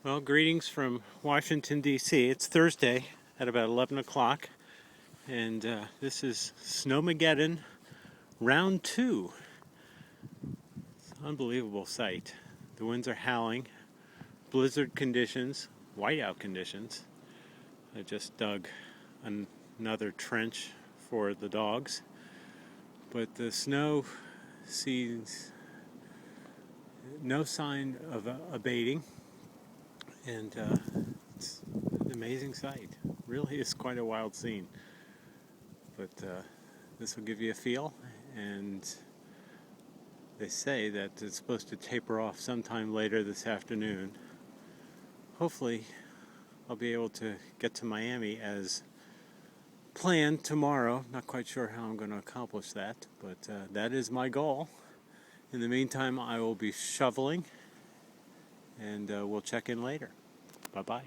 Well, greetings from Washington, D.C. It's Thursday at about 11 o'clock, and this is Snowmageddon Round 2. It's an unbelievable sight. The winds are howling, blizzard conditions, whiteout conditions. I just dug another trench for the dogs, but the snow sees no sign of abating. And it's an amazing sight. Really is quite a wild scene. But this will give you a feel, and they say that it's supposed to taper off sometime later this afternoon. Hopefully, I'll be able to get to Miami as planned tomorrow. Not quite sure how I'm going to accomplish that, but that is my goal. In the meantime, I will be shoveling, and we'll check in later. Bye-bye.